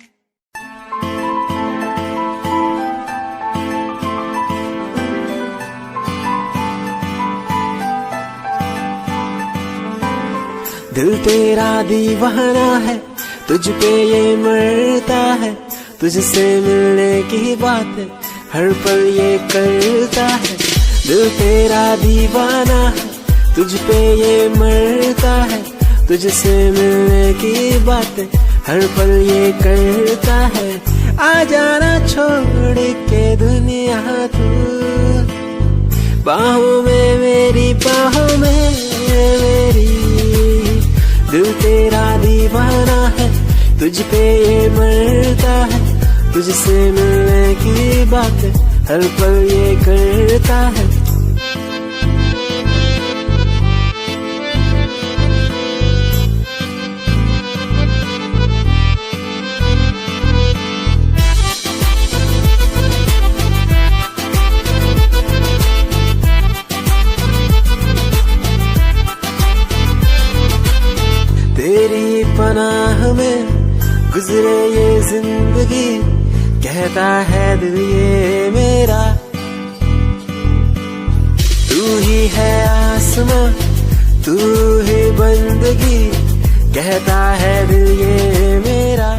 [SPEAKER 8] दिल तेरा दीवाना है तुझ पे ये मरता है तुझसे मिलने की बात हर पल ये करता है दिल तेरा दीवाना है तुझ पे ये मरता है तुझसे मिलने की बात हर पल ये करता है आ जाना छोड़ के दुनिया तू बाहों में मेरी बाहों में मेरी दिल तेरा दीवाना है तुझ पे ये मरता है तुझसे मिलने की बात हर पल ये करता है तेरी पनाह में गुजरे ये जिंदगी कहता है दिल ये मेरा तू ही है आसमां तू ही बंदगी कहता है दिल ये मेरा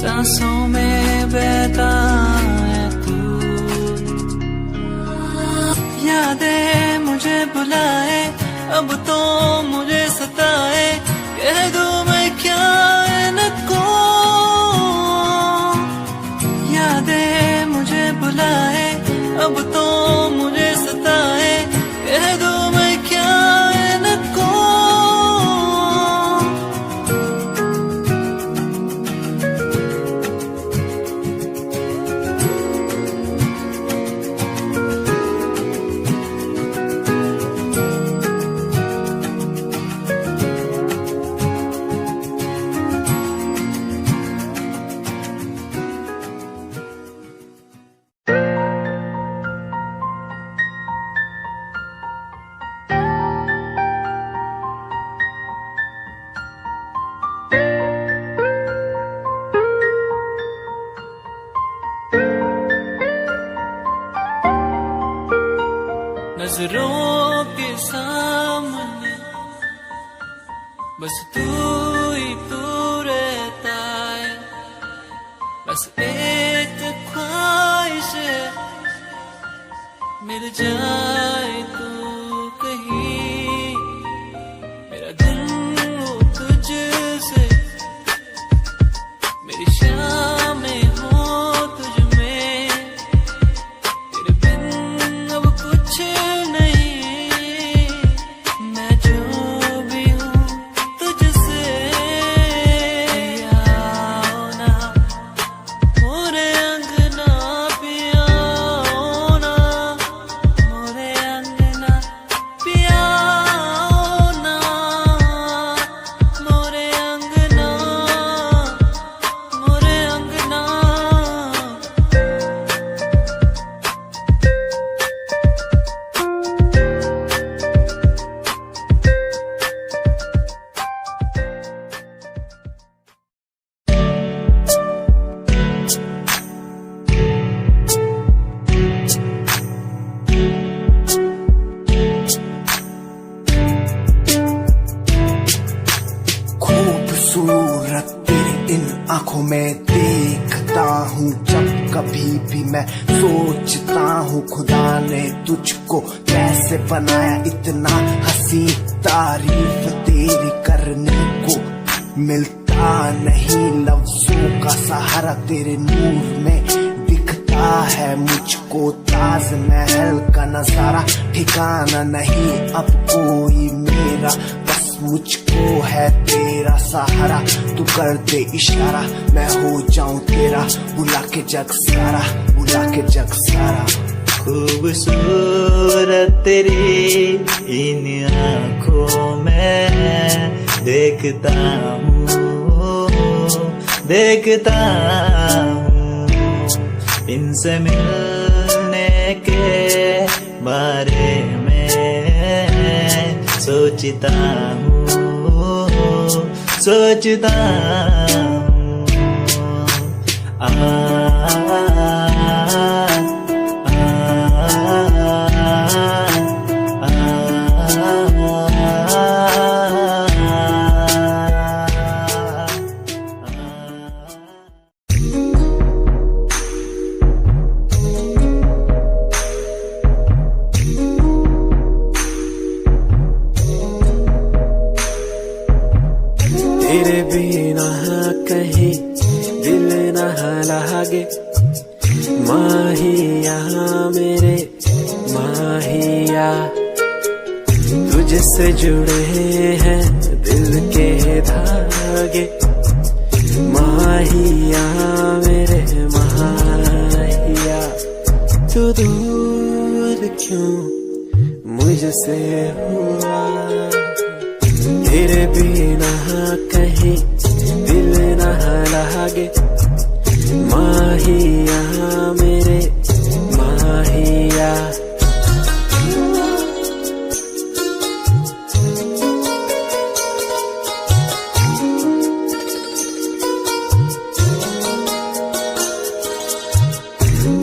[SPEAKER 7] सांसों में बहता है तू। यादें मुझे बुलाए, अब तो मुझे सताए, कह दूं मैं क्या इनको। यादें मुझे बुलाए, अब तो मुझे सताए, कह दूं मैं क्या इनको। नजरों के सामने बस तू ही तू रहता है, बस एक ख्वाहिश है मिल जाए तू कहीं। मेरा दिल हो तुझसे, मेरी शामें हो तुझ में, तेरे बिन अब कुछ नहीं। मैं जो भी हूँ तुझसे, आओ ना मोरे अंगना, पियाओ ना मोरे अंगना, पियाओ ना मोरे अंगना, मोरे अंगना।
[SPEAKER 1] खूबसूरत तेरी इन आंखों में देखता हूँ जब कभी भी मैं सोचता हूँ खुदा ने तुझको कैसे बनाया इतना हंसी। तारीफ तेरी करने को मिलता नहीं, लफ्जों का सहारा तेरे नूर में दिखता है मुझको। ताजमहल का नजारा ठिकाना नहीं अब कोई मेरा, बस मुझको है तेरा सहारा। तू कर दे इशारा, मैं हो जाऊं तेरा, बुला के जग सारा, बुला के जग सारा।
[SPEAKER 9] खूबसूरत तेरी इन आँखों में देखता हूँ, देखता हूँ, इनसे मिलने के बारे में सोचता हूँ, सोचता हूँ।
[SPEAKER 8] तेरे बिना कहीं दिल न लागे, माहिया मेरे माहिया, तुझसे जुड़े हैं दिल के धागे। माहिया मेरे माहिया, तू दूर क्यों मुझसे हुआ। तेरे बिना कहीं दिल न लागे, माहिया मेरे माहिया।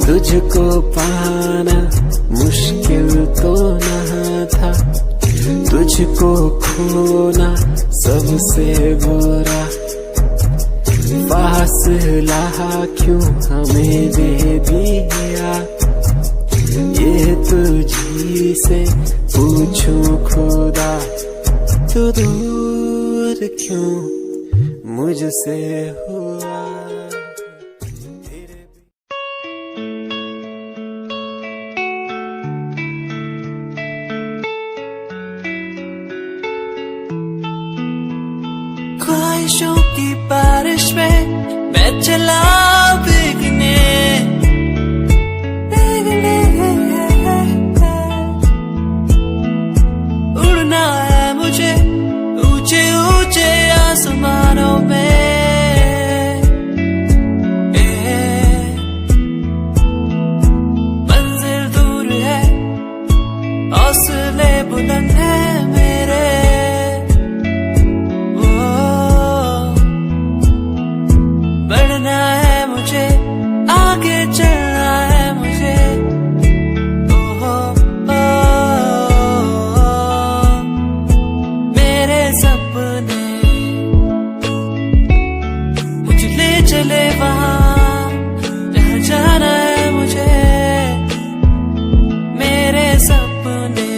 [SPEAKER 8] तुझको पाना मुश्किल तो न था, तुझको खोना सबसे बुरा। फासला क्यों हमें दे दिया, ये तुझी से पूछूं खुदा, तू दूर क्यों मुझसे हुआ।
[SPEAKER 7] ख्वाहिशों की बारिश में मैं चला भीगने, उड़ना है मुझे ऊंचे ऊंचे आसमानों में। मंजिल दूर है, हौसले बुलंद है मेरे, बढ़ना है मुझे, आगे चलना है मुझे। मेरे सपने मुझे ले चले वहाँ जहाँ जाना है मुझे। मेरे सपने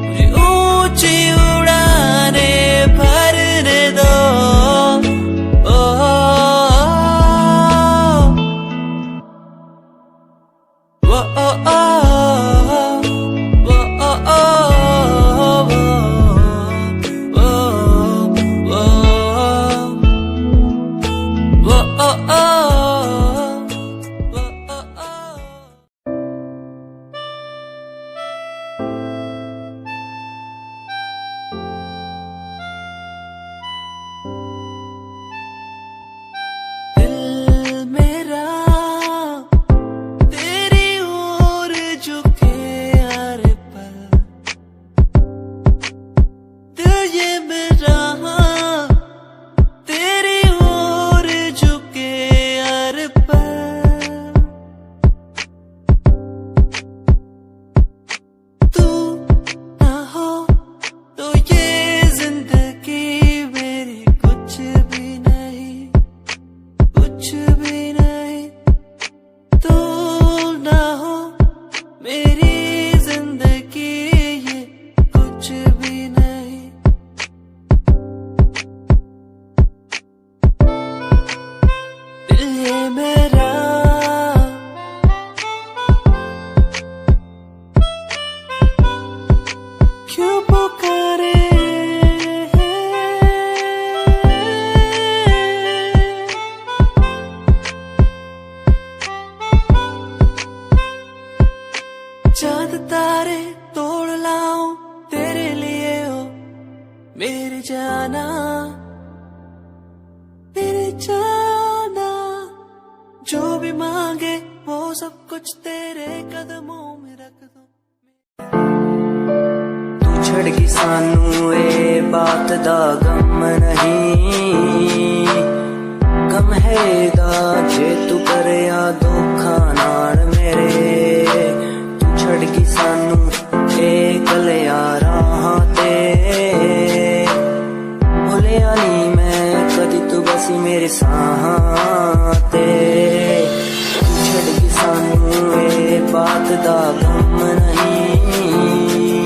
[SPEAKER 7] मुझे ऊंची उड़ाने भरने दो। चांद तारे तोड़ लाऊं तेरे लिए हो मेरे जाना, मेरे जाना। जो भी मांगे वो सब कुछ तेरे कदमों में रख दो।
[SPEAKER 10] तू छड़ गई सानू ए बात दा गम नहीं, गम है दा जे तू करे आ धोखा नाल मेरे। छड़ गई सानू ए गलिया राहां ते, भुलिया नी मैं कदी तू बसी मेरे साहां ते। छड़ गई सानू ए बात दा गम नहीं,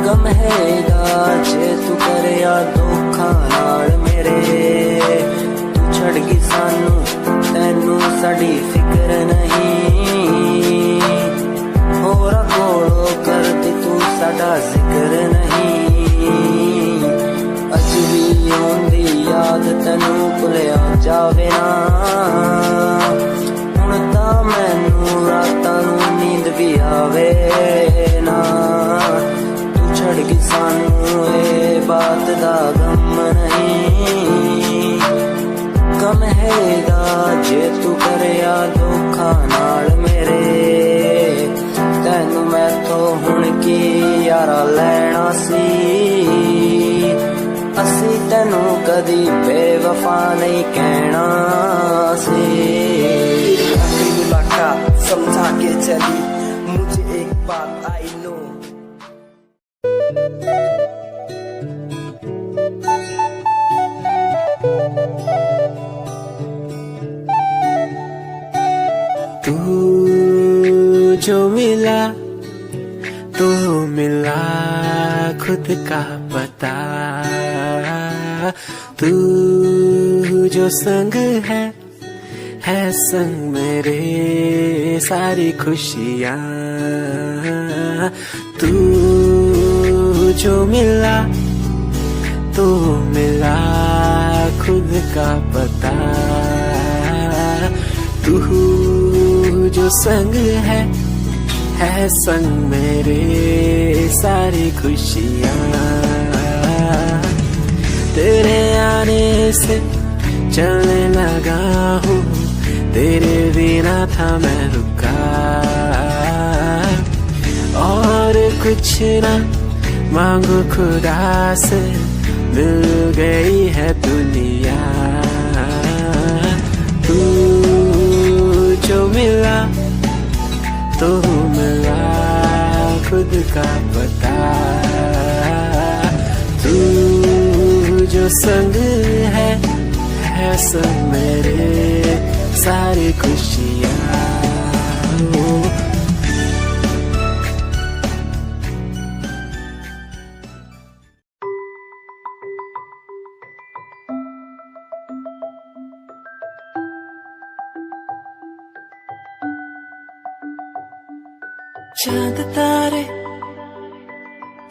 [SPEAKER 10] गम है दा जे तू करे आ धोखा नाल मेरे। तू छड़ गई सानू तैनू साडी फिक्र नहीं, होरा कोलो करती तू साडा जिक्र नहीं। अज भी आउंदी याद तैनू भुलिया जावे ना, हुण तां मैनू रातां नू नींद भी आवे ना। तू छड़ गई सानू ए बात दा गम नहीं, गम है दा जे तू करे आ धोखा नाल मेरे। तैनू मैथों हुण की यारा लैना सी, असी तैनू कदी बेवफा नहीं कहना सी।
[SPEAKER 1] आखिरी मुलाकात समझा के चली मुझे एक बात आई नो।
[SPEAKER 8] खुद का पता। तू जो संग है संग मेरे सारी खुशियाँ। तू जो मिला तो मिला खुद का पता। तू जो संग है संग मेरे सारी खुशियाँ। तेरे आने से चलने लगा हूँ, तेरे बिना था मैं रुका। और कुछ ना मांगू खुदा से, मिल गई है दुनिया। तू जो मिला तो मिला खुद का पता। तू जो संग है संग मेरे सारी खुशियाँ।
[SPEAKER 7] चांद तारे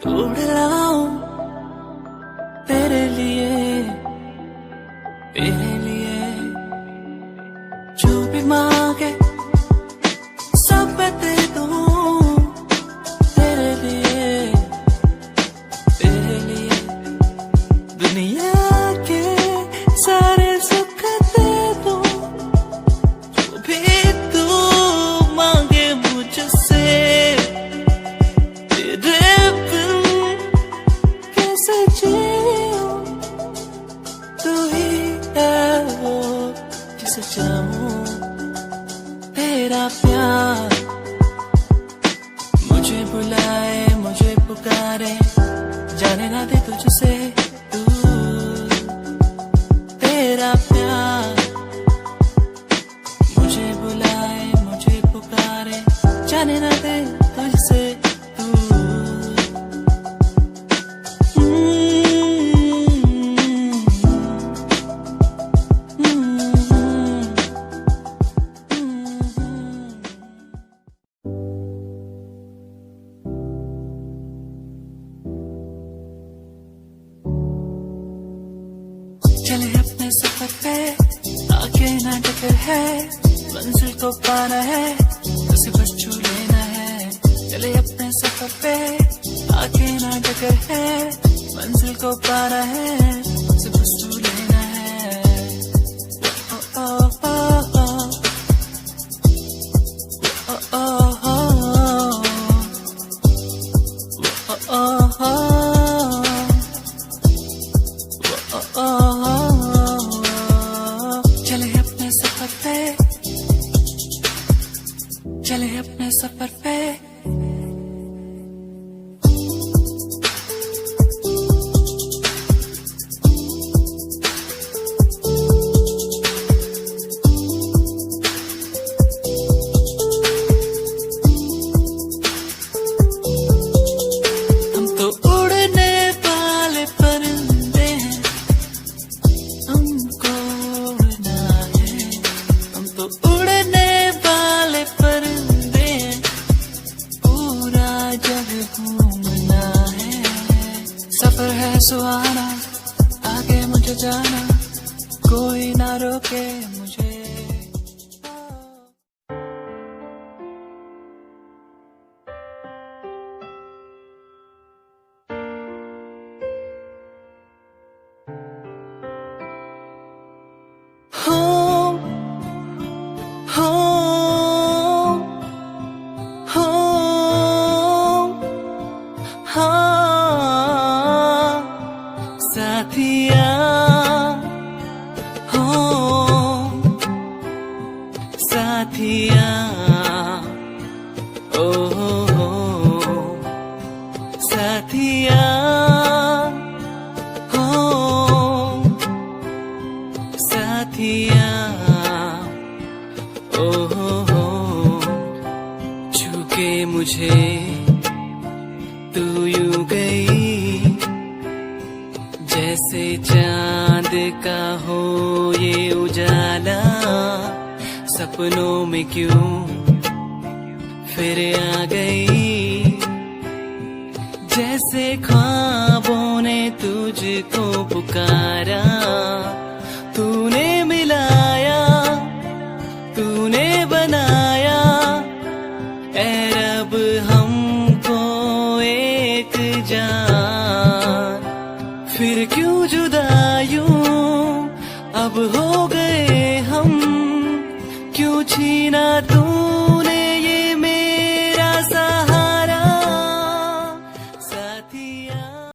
[SPEAKER 7] उड़ लाऊं तेरे लिए, तेरे लिए। जो भी मांगे सब मैं दे दूं तेरे लिए, तेरे लिए। दुनिया के सारे सुख दे दूं, जो भी तू मांगे मुझसे। तेरे बिन कैसे जीऊं, तू ही है वो जिसे चाहूं। तेरा प्यार मुझे बुलाए, मुझे पुकारे, जाने ना दे तुझसे दूर। तेरा प्यार मुझे बुलाए, मुझे पुकारे, जाने ना दे तुझसे दूर। चले अपने सफर पे, आगे ना टकर है, मंजिल को पाना है, उसे बस छू लेना है। चले अपने सफर पे, आगे ना टकर है, मंजिल को पाना है, उसे बस छू लेना है। ओ ओ ओ ओ ओ ओ ओ चले अपने सफर पे, चले अपने सफर पे। हम तो उड़ने वाले परिंदे हैं, हमको उड़ना है। हम तो उड़ने वाले परिंदे हैं, पूरा जग घूमना है। सफर है सुहाना, आगे मुझे जाना, कोई ना रोके मुझे। साथिया हो, साथिया ओ साथिया हो, साथिया ओ छू के मुझे तू यूं गया। जैसे चांद का हो ये उजाला, सपनों में क्यों फिर आ गई। जैसे ख्वाबों ने तुझको पुकारा, तूने मिलाया, तूने बनाया, ऐ रब हमको एक जान। फिर क्यों जुदा यूं अब हो